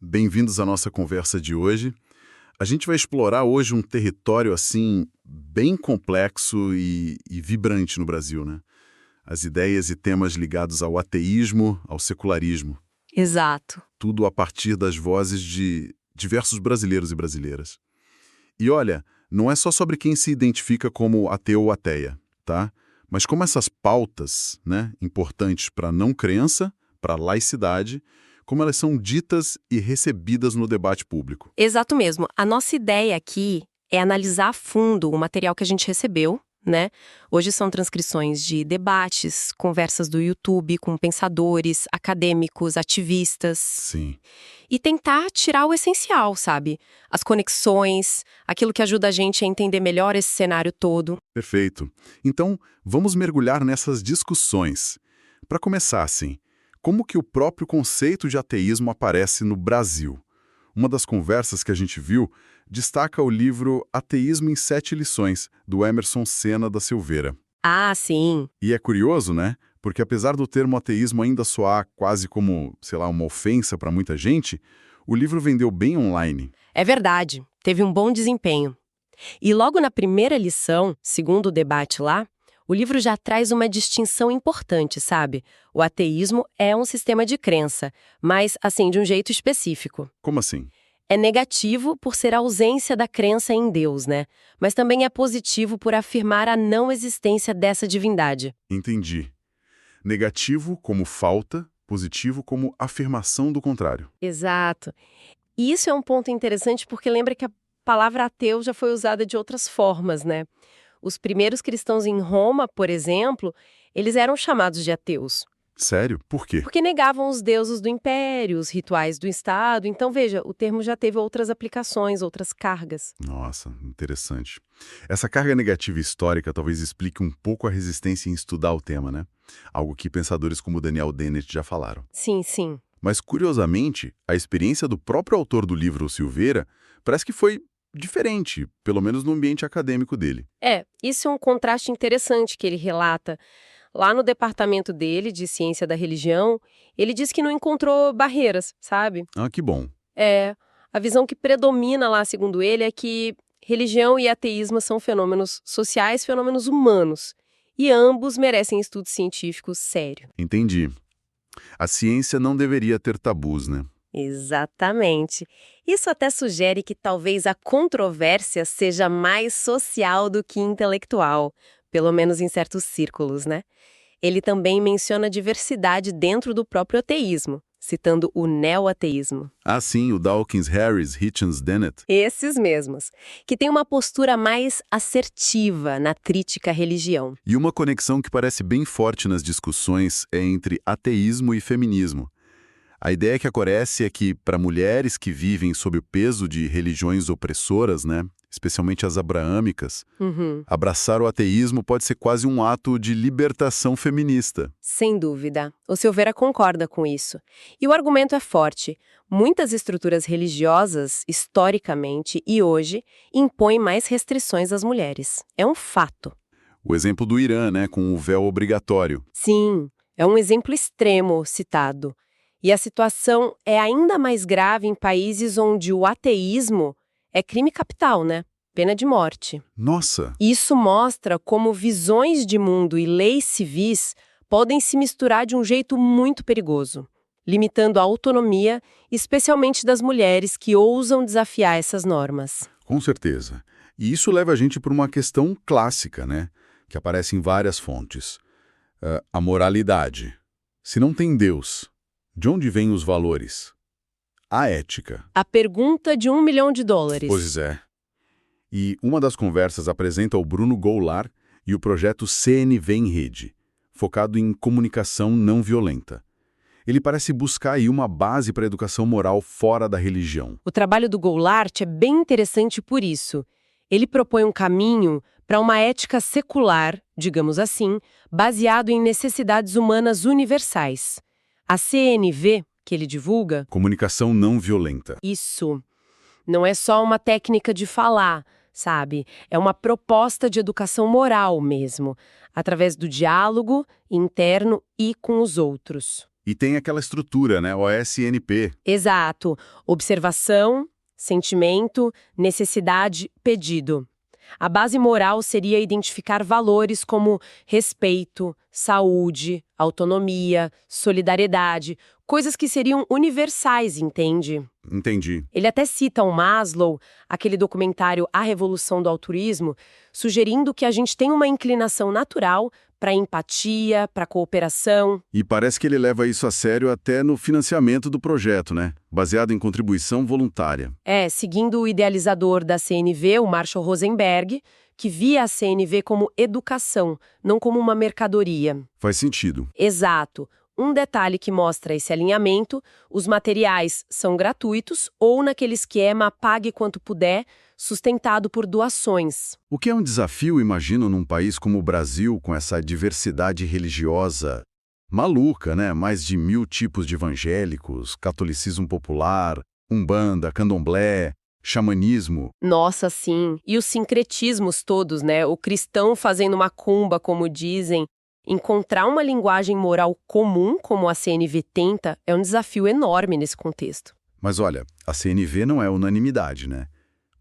bem-vindos à nossa conversa de hoje. A gente vai explorar hoje um território, assim, bem complexo e vibrante no Brasil, né? As ideias e temas ligados ao ateísmo, ao secularismo. Exato. Tudo a partir das vozes de diversos brasileiros e brasileiras. E olha, não é só sobre quem se identifica como ateu ou ateia, tá? Mas como essas pautas, né, importantes para a não crença, para a laicidade, como elas são ditas e recebidas no debate público. Exato mesmo. A nossa ideia aqui é analisar a fundo o material que a gente recebeu, né? Hoje são transcrições de debates, conversas do YouTube com pensadores, acadêmicos, ativistas. Sim. E tentar tirar o essencial, sabe? As conexões, aquilo que ajuda a gente a entender melhor esse cenário todo. Perfeito. Então, vamos mergulhar nessas discussões. Para começar, assim, como que o próprio conceito de ateísmo aparece no Brasil? Uma das conversas que a gente viu destaca o livro Ateísmo em 7 Lições, do Emerson Sena da Silveira. Ah, sim. E é curioso, né? Porque apesar do termo ateísmo ainda soar quase como, sei lá, uma ofensa para muita gente, o livro vendeu bem online. É verdade. Teve um bom desempenho. E logo na primeira lição, segundo o debate lá, o livro já traz uma distinção importante, sabe? O ateísmo é um sistema de crença, mas, assim, de um jeito específico. Como assim? É negativo por ser a ausência da crença em Deus, né? Mas também é positivo por afirmar a não existência dessa divindade. Entendi. Negativo como falta, positivo como afirmação do contrário. Exato. E isso é um ponto interessante porque lembra que a palavra ateu já foi usada de outras formas, né? Os primeiros cristãos em Roma, por exemplo, eles eram chamados de ateus, Sério? Por quê? porque negavam os deuses do império, os rituais do Estado. Então, veja, o termo já teve outras aplicações, outras cargas. Nossa, interessante. Essa carga negativa histórica talvez explique um pouco a resistência em estudar o tema, né? Algo que pensadores como Daniel Dennett já falaram. Sim, sim. Mas, curiosamente, a experiência do próprio autor do livro, Silveira, parece que foi diferente, pelo menos no ambiente acadêmico dele. Isso é um contraste interessante que ele relata. Lá no departamento dele, de ciência da religião, ele diz que não encontrou barreiras, sabe? Ah, que bom. A visão que predomina lá, segundo ele, é que religião e ateísmo são fenômenos sociais, fenômenos humanos. E ambos merecem estudo científico sério. Entendi. A ciência não deveria ter tabus, né? Exatamente. Isso até sugere que talvez a controvérsia seja mais social do que intelectual, pelo menos em certos círculos, né? Ele também menciona a diversidade dentro do próprio ateísmo, citando o neo-ateísmo. Ah, sim, o Dawkins, Harris, Hitchens, Dennett. Esses mesmos, que tem uma postura mais assertiva na crítica à religião. E uma conexão que parece bem forte nas discussões é entre ateísmo e feminismo. A ideia que aparece é que, para mulheres que vivem sob o peso de religiões opressoras, né, especialmente as abraâmicas, abraçar o ateísmo pode ser quase um ato de libertação feminista. Sem dúvida. O Silveira concorda com isso. E o argumento é forte. Muitas estruturas religiosas, historicamente e hoje, impõem mais restrições às mulheres. É um fato. O exemplo do Irã, né, com o véu obrigatório. Sim, é um exemplo extremo citado. E a situação é ainda mais grave em países onde o ateísmo é crime capital, né? Pena de morte. Nossa! Isso mostra como visões de mundo e leis civis podem se misturar de um jeito muito perigoso, limitando a autonomia, especialmente das mulheres que ousam desafiar essas normas. Com certeza. E isso leva a gente para uma questão clássica, né, que aparece em várias fontes. A moralidade. Se não tem Deus, de onde vêm os valores? A ética. A pergunta de $1 milhão. Pois é. E uma das conversas apresenta o Bruno Goulart e o projeto CNV em Rede, focado em comunicação não violenta. Ele parece buscar aí uma base para a educação moral fora da religião. O trabalho do Goulart é bem interessante por isso. Ele propõe um caminho para uma ética secular, digamos assim, baseado em necessidades humanas universais. A CNV, que ele divulga... Comunicação não violenta. Isso. Não é só uma técnica de falar, sabe? É uma proposta de educação moral mesmo, através do diálogo interno e com os outros. E tem aquela estrutura, né? OSNP. Exato. Observação, sentimento, necessidade, pedido. A base moral seria identificar valores como respeito, saúde, autonomia, solidariedade, coisas que seriam universais, entende? Entendi. Ele até cita o Maslow, aquele documentário A Revolução do Altruísmo, sugerindo que a gente tem uma inclinação natural para empatia, para cooperação. E parece que ele leva isso a sério até no financiamento do projeto, né? Baseado em contribuição voluntária. Seguindo o idealizador da CNV, o Marshall Rosenberg, que via a CNV como educação, não como uma mercadoria. Faz sentido. Exato. Um detalhe que mostra esse alinhamento: os materiais são gratuitos ou naquele esquema pague quanto puder, sustentado por doações. O que é um desafio, imagino, num país como o Brasil, com essa diversidade religiosa maluca, né? Mais de 1000 tipos de evangélicos, catolicismo popular, umbanda, candomblé, xamanismo. Nossa, sim. E os sincretismos todos, né? O cristão fazendo macumba, como dizem. Encontrar uma linguagem moral comum, como a CNV tenta, é um desafio enorme nesse contexto. Mas olha, a CNV não é unanimidade, né?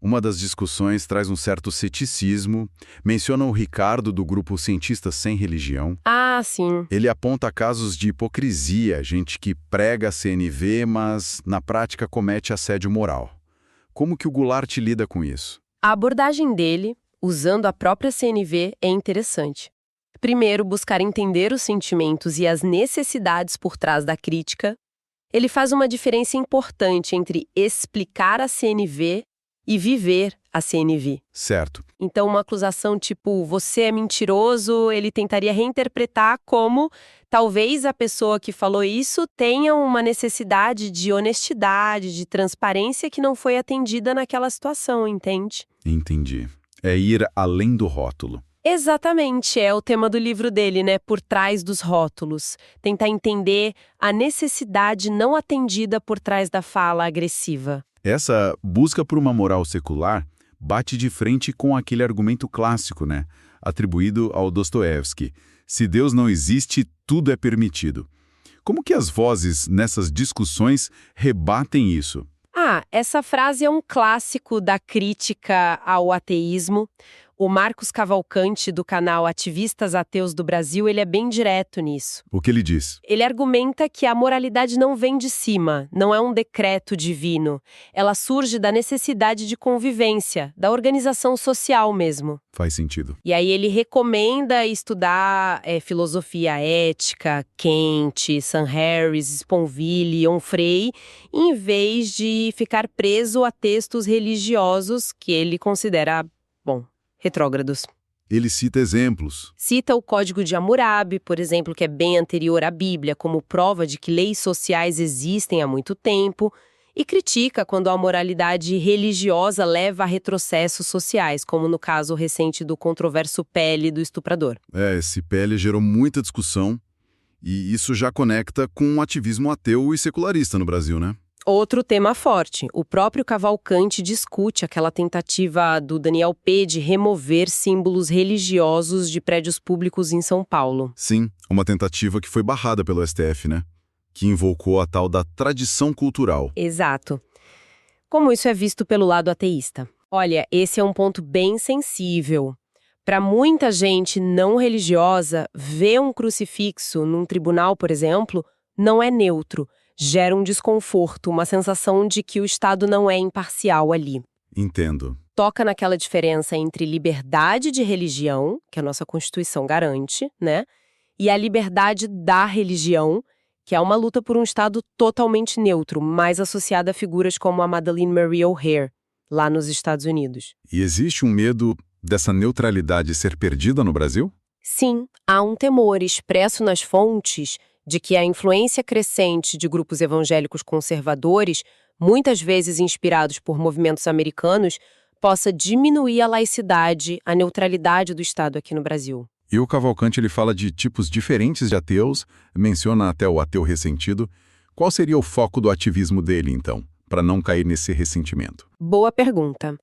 Uma das discussões traz um certo ceticismo, menciona o Ricardo do grupo Cientistas Sem Religião. Ah, sim. Ele aponta casos de hipocrisia, gente que prega a CNV, mas na prática comete assédio moral. Como que o Goulart lida com isso? A abordagem dele, usando a própria CNV, é interessante. Primeiro, buscar entender os sentimentos e as necessidades por trás da crítica. Ele faz uma diferença importante entre explicar a CNV e viver a CNV. Certo. Então, uma acusação tipo, você é mentiroso, ele tentaria reinterpretar como talvez a pessoa que falou isso tenha uma necessidade de honestidade, de transparência que não foi atendida naquela situação, entende? Entendi. É ir além do rótulo. Exatamente, é o tema do livro dele, né? Por trás dos rótulos. Tentar entender a necessidade não atendida por trás da fala agressiva. Essa busca por uma moral secular bate de frente com aquele argumento clássico, né? Atribuído ao Dostoiévski. Se Deus não existe, tudo é permitido. Como que as vozes nessas discussões rebatem isso? Essa frase é um clássico da crítica ao ateísmo. O Marcos Cavalcante, do canal Ativistas Ateus do Brasil, ele é bem direto nisso. O que ele diz? Ele argumenta que a moralidade não vem de cima, não é um decreto divino. Ela surge da necessidade de convivência, da organização social mesmo. Faz sentido. E aí ele recomenda estudar filosofia ética, Kant, Sam Harris, Sponville, Onfray, em vez de ficar preso a textos religiosos que ele considera, retrógrados. Ele cita exemplos. Cita o Código de Hammurabi, por exemplo, que é bem anterior à Bíblia, como prova de que leis sociais existem há muito tempo, e critica quando a moralidade religiosa leva a retrocessos sociais, como no caso recente do controverso Pele do estuprador. Esse Pele gerou muita discussão, e isso já conecta com o ativismo ateu e secularista no Brasil, né? Outro tema forte. O próprio Cavalcante discute aquela tentativa do Daniel P. de remover símbolos religiosos de prédios públicos em São Paulo. Sim, uma tentativa que foi barrada pelo STF, né? Que invocou a tal da tradição cultural. Exato. Como isso é visto pelo lado ateísta? Olha, esse é um ponto bem sensível. Para muita gente não religiosa, ver um crucifixo num tribunal, por exemplo, não é neutro. Gera um desconforto, uma sensação de que o Estado não é imparcial ali. Entendo. Toca naquela diferença entre liberdade de religião, que a nossa Constituição garante, né? E a liberdade da religião, que é uma luta por um Estado totalmente neutro, mais associada a figuras como a Madalyn Marie O'Hair, lá nos Estados Unidos. E existe um medo dessa neutralidade ser perdida no Brasil? Sim, há um temor expresso nas fontes de que a influência crescente de grupos evangélicos conservadores, muitas vezes inspirados por movimentos americanos, possa diminuir a laicidade, a neutralidade do Estado aqui no Brasil. E o Cavalcante ele fala de tipos diferentes de ateus, menciona até o ateu ressentido. Qual seria o foco do ativismo dele, então, para não cair nesse ressentimento? Boa pergunta.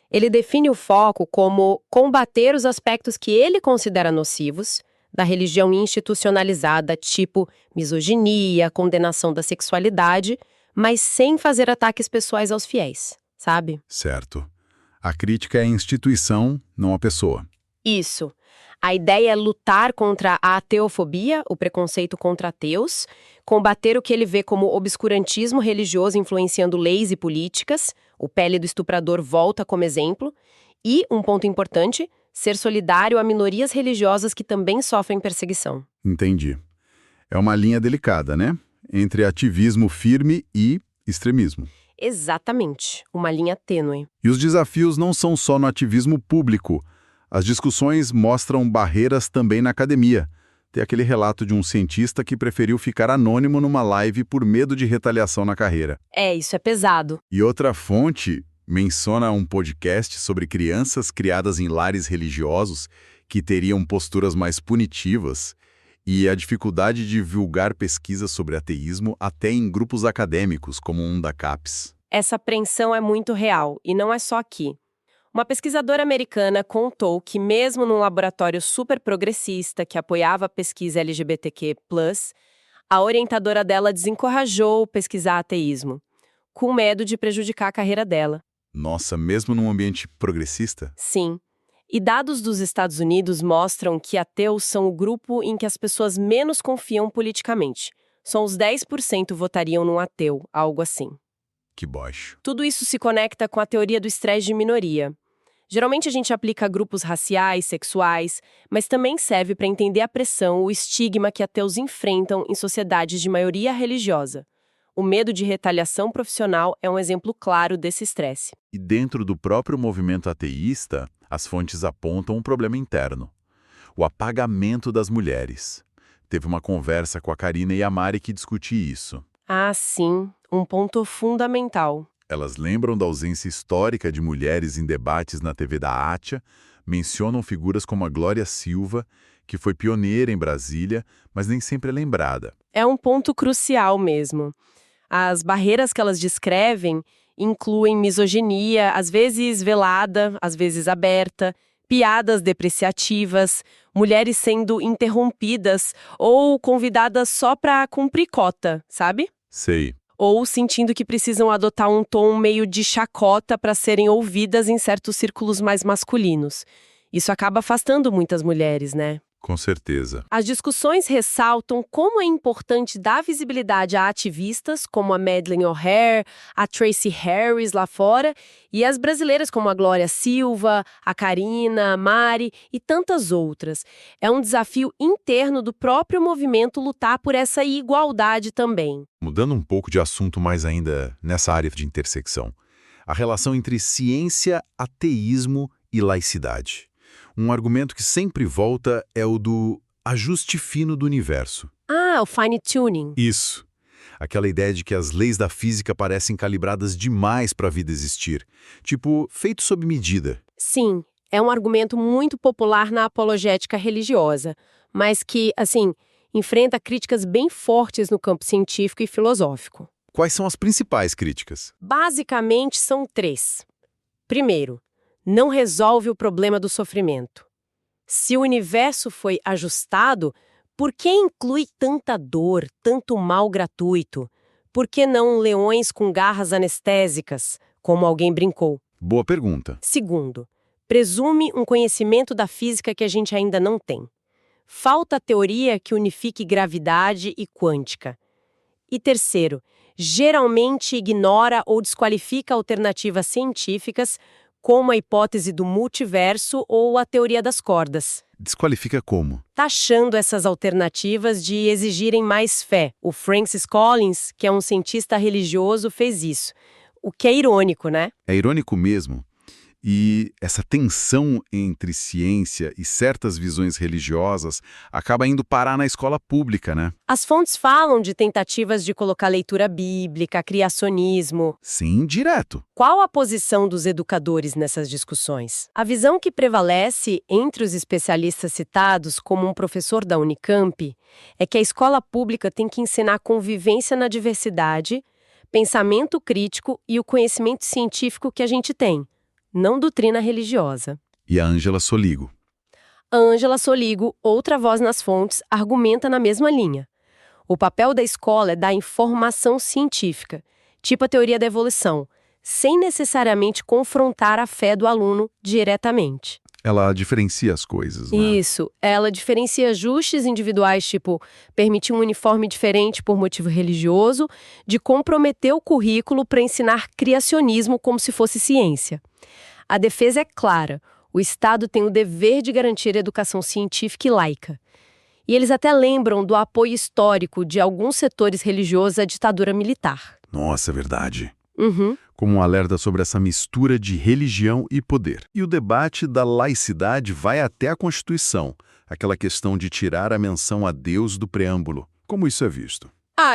Ele define o foco como combater os aspectos que ele considera nocivos da religião institucionalizada, tipo misoginia, condenação da sexualidade, mas sem fazer ataques pessoais aos fiéis, sabe? Certo. A crítica é a instituição, não a pessoa. Isso. A ideia é lutar contra a ateofobia, o preconceito contra ateus, combater o que ele vê como obscurantismo religioso influenciando leis e políticas, o Pele do Estuprador volta como exemplo, e, um ponto importante, ser solidário a minorias religiosas que também sofrem perseguição. Entendi. É uma linha delicada, né? Entre ativismo firme e extremismo. Exatamente, uma linha tênue. E os desafios não são só no ativismo público. As discussões mostram barreiras também na academia. Tem aquele relato de um cientista que preferiu ficar anônimo numa live por medo de retaliação na carreira. Isso é pesado. E outra fonte menciona um podcast sobre crianças criadas em lares religiosos que teriam posturas mais punitivas e a dificuldade de divulgar pesquisas sobre ateísmo até em grupos acadêmicos, como um da CAPES. Essa apreensão é muito real, e não é só aqui. Uma pesquisadora americana contou que mesmo num laboratório super progressista que apoiava a pesquisa LGBTQ+, a orientadora dela desencorajou pesquisar ateísmo, com medo de prejudicar a carreira dela. Nossa, mesmo num ambiente progressista? Sim. E dados dos Estados Unidos mostram que ateus são o grupo em que as pessoas menos confiam politicamente. Só uns 10% votariam num ateu, algo assim. Que baixo. Tudo isso se conecta com a teoria do estresse de minoria. Geralmente a gente aplica a grupos raciais, sexuais, mas também serve para entender a pressão, o estigma que ateus enfrentam em sociedades de maioria religiosa. O medo de retaliação profissional é um exemplo claro desse estresse. E dentro do próprio movimento ateísta, as fontes apontam um problema interno: o apagamento das mulheres. Teve uma conversa com a Karina e a Mari que discutia isso. Ah, sim, um ponto fundamental. Elas lembram da ausência histórica de mulheres em debates na TV da Átia, mencionam figuras como a Glória Silva, que foi pioneira em Brasília, mas nem sempre é lembrada. É um ponto crucial mesmo. As barreiras que elas descrevem incluem misoginia, às vezes velada, às vezes aberta, piadas depreciativas, mulheres sendo interrompidas ou convidadas só para cumprir cota, sabe? Sei. Ou sentindo que precisam adotar um tom meio de chacota para serem ouvidas em certos círculos mais masculinos. Isso acaba afastando muitas mulheres, né? Com certeza. As discussões ressaltam como é importante dar visibilidade a ativistas como a Madeleine O'Hair, a Tracy Harris lá fora, e as brasileiras como a Glória Silva, a Karina, a Mari e tantas outras. É um desafio interno do próprio movimento lutar por essa igualdade também. Mudando um pouco de assunto mais ainda nessa área de intersecção, a relação entre ciência, ateísmo e laicidade. Um argumento que sempre volta é o do ajuste fino do universo. Ah, o fine tuning. Isso. Aquela ideia de que as leis da física parecem calibradas demais para a vida existir. Tipo, feito sob medida. Sim, é um argumento muito popular na apologética religiosa, mas que, assim, enfrenta críticas bem fortes no campo científico e filosófico. Quais são as principais críticas? Basicamente, são 3. Primeiro, não resolve o problema do sofrimento. Se o universo foi ajustado, por que inclui tanta dor, tanto mal gratuito? Por que não leões com garras anestésicas, como alguém brincou? Boa pergunta. Segundo, presume um conhecimento da física que a gente ainda não tem. Falta teoria que unifique gravidade e quântica. E terceiro, geralmente ignora ou desqualifica alternativas científicas, como a hipótese do multiverso ou a teoria das cordas. Desqualifica como? Taxando essas alternativas de exigirem mais fé. O Francis Collins, que é um cientista religioso, fez isso. O que é irônico, né? É irônico mesmo. E essa tensão entre ciência e certas visões religiosas acaba indo parar na escola pública, né? As fontes falam de tentativas de colocar leitura bíblica, criacionismo. Sim, direto. Qual a posição dos educadores nessas discussões? A visão que prevalece entre os especialistas citados, como um professor da Unicamp, é que a escola pública tem que ensinar convivência na diversidade, pensamento crítico e o conhecimento científico que a gente tem, não doutrina religiosa. E a Ângela Soligo? Ângela Soligo, outra voz nas fontes, argumenta na mesma linha. O papel da escola é dar informação científica, tipo a teoria da evolução, sem necessariamente confrontar a fé do aluno diretamente. Ela diferencia as coisas, né? Isso, ela diferencia ajustes individuais, tipo permitir um uniforme diferente por motivo religioso, de comprometer o currículo para ensinar criacionismo como se fosse ciência. A defesa é clara, o Estado tem o dever de garantir a educação científica e laica. E eles até lembram do apoio histórico de alguns setores religiosos à ditadura militar. Nossa, é verdade. Uhum. Como um alerta sobre essa mistura de religião e poder. E o debate da laicidade vai até a Constituição, aquela questão de tirar a menção a Deus do preâmbulo. Como isso é visto?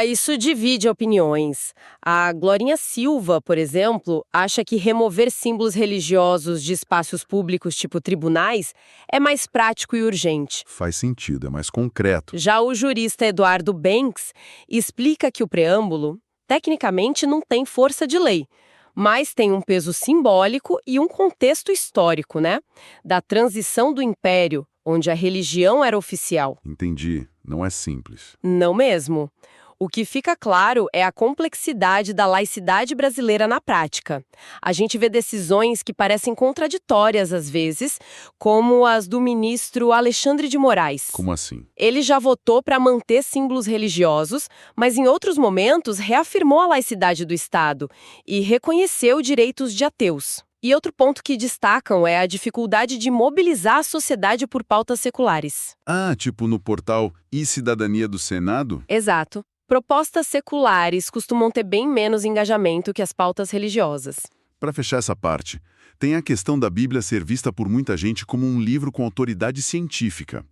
Isso divide opiniões. A Glorinha Silva, por exemplo, acha que remover símbolos religiosos de espaços públicos, tipo tribunais, é mais prático e urgente. Faz sentido, é mais concreto. Já o jurista Eduardo Banks explica que o preâmbulo, tecnicamente, não tem força de lei, mas tem um peso simbólico e um contexto histórico, né? Da transição do Império, onde a religião era oficial. Entendi. Não é simples. Não mesmo. O que fica claro é a complexidade da laicidade brasileira na prática. A gente vê decisões que parecem contraditórias às vezes, como as do ministro Alexandre de Moraes. Como assim? Ele já votou para manter símbolos religiosos, mas em outros momentos reafirmou a laicidade do Estado e reconheceu direitos de ateus. E outro ponto que destacam é a dificuldade de mobilizar a sociedade por pautas seculares. Tipo no portal E Cidadania do Senado? Exato. Propostas seculares costumam ter bem menos engajamento que as pautas religiosas. Para fechar essa parte, tem a questão da Bíblia ser vista por muita gente como um livro com autoridade científica.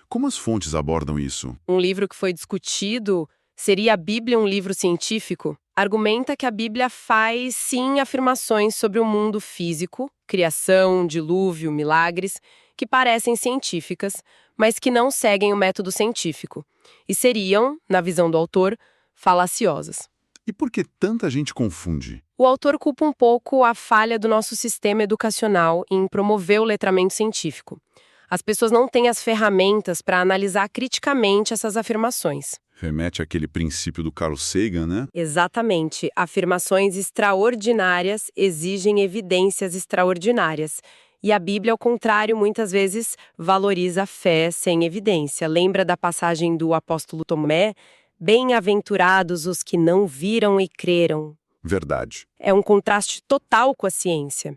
Como as fontes abordam isso? Um livro que foi discutido, seria a Bíblia um livro científico? Argumenta que a Bíblia faz, sim, afirmações sobre o mundo físico, criação, dilúvio, milagres, que parecem científicas, mas que não seguem o método científico. E seriam, na visão do autor, falaciosas. E por que tanta gente confunde? O autor culpa um pouco a falha do nosso sistema educacional em promover o letramento científico. As pessoas não têm as ferramentas para analisar criticamente essas afirmações. Remete àquele princípio do Carl Sagan, né? Exatamente. Afirmações extraordinárias exigem evidências extraordinárias. E a Bíblia, ao contrário, muitas vezes valoriza a fé sem evidência. Lembra da passagem do apóstolo Tomé? Bem-aventurados os que não viram e creram. Verdade. É um contraste total com a ciência.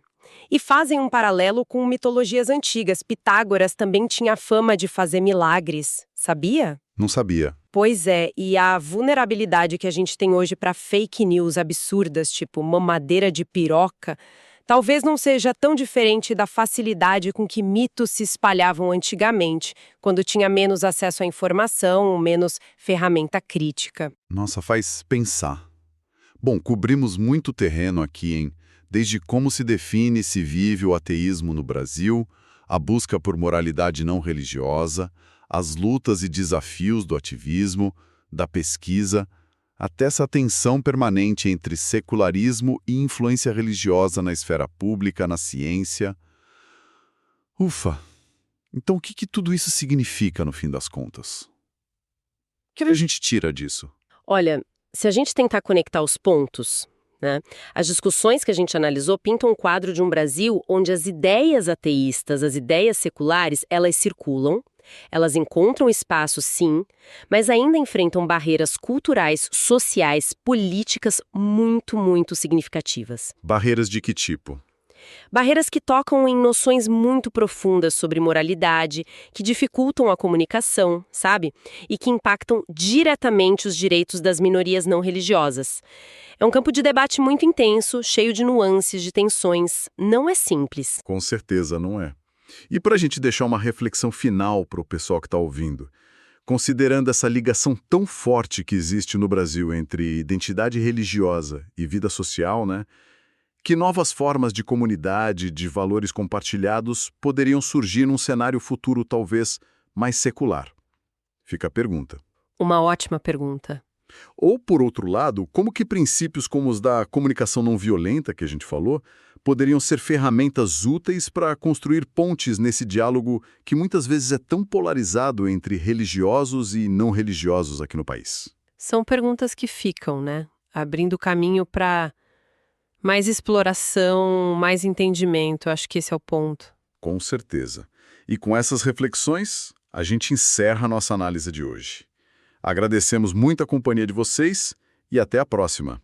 E fazem um paralelo com mitologias antigas. Pitágoras também tinha fama de fazer milagres. Sabia? Não sabia. Pois é, e a vulnerabilidade que a gente tem hoje para fake news absurdas, tipo mamadeira de piroca, talvez não seja tão diferente da facilidade com que mitos se espalhavam antigamente, quando tinha menos acesso à informação, menos ferramenta crítica. Nossa, faz pensar. Bom, cobrimos muito terreno aqui, hein? Desde como se define e se vive o ateísmo no Brasil, a busca por moralidade não religiosa, as lutas e desafios do ativismo, da pesquisa, até essa tensão permanente entre secularismo e influência religiosa na esfera pública, na ciência. Ufa! Então o que tudo isso significa no fim das contas? O que a gente tira disso? Olha, se a gente tentar conectar os pontos, né, as discussões que a gente analisou pintam um quadro de um Brasil onde as ideias ateístas, as ideias seculares, elas circulam, elas encontram espaço, sim, mas ainda enfrentam barreiras culturais, sociais, políticas muito significativas. Barreiras de que tipo? Barreiras que tocam em noções muito profundas sobre moralidade, que dificultam a comunicação, sabe? E que impactam diretamente os direitos das minorias não religiosas. É um campo de debate muito intenso, cheio de nuances, de tensões. Não é simples. Com certeza não é. E para a gente deixar uma reflexão final para o pessoal que está ouvindo, considerando essa ligação tão forte que existe no Brasil entre identidade religiosa e vida social, né? Que novas formas de comunidade, de valores compartilhados poderiam surgir num cenário futuro talvez mais secular? Fica a pergunta. Uma ótima pergunta. Ou, por outro lado, como que princípios como os da comunicação não violenta, que a gente falou, poderiam ser ferramentas úteis para construir pontes nesse diálogo que muitas vezes é tão polarizado entre religiosos e não religiosos aqui no país? São perguntas que ficam, né? Abrindo caminho para mais exploração, mais entendimento. Acho que esse é o ponto. Com certeza. E com essas reflexões, a gente encerra a nossa análise de hoje. Agradecemos muito a companhia de vocês e até a próxima.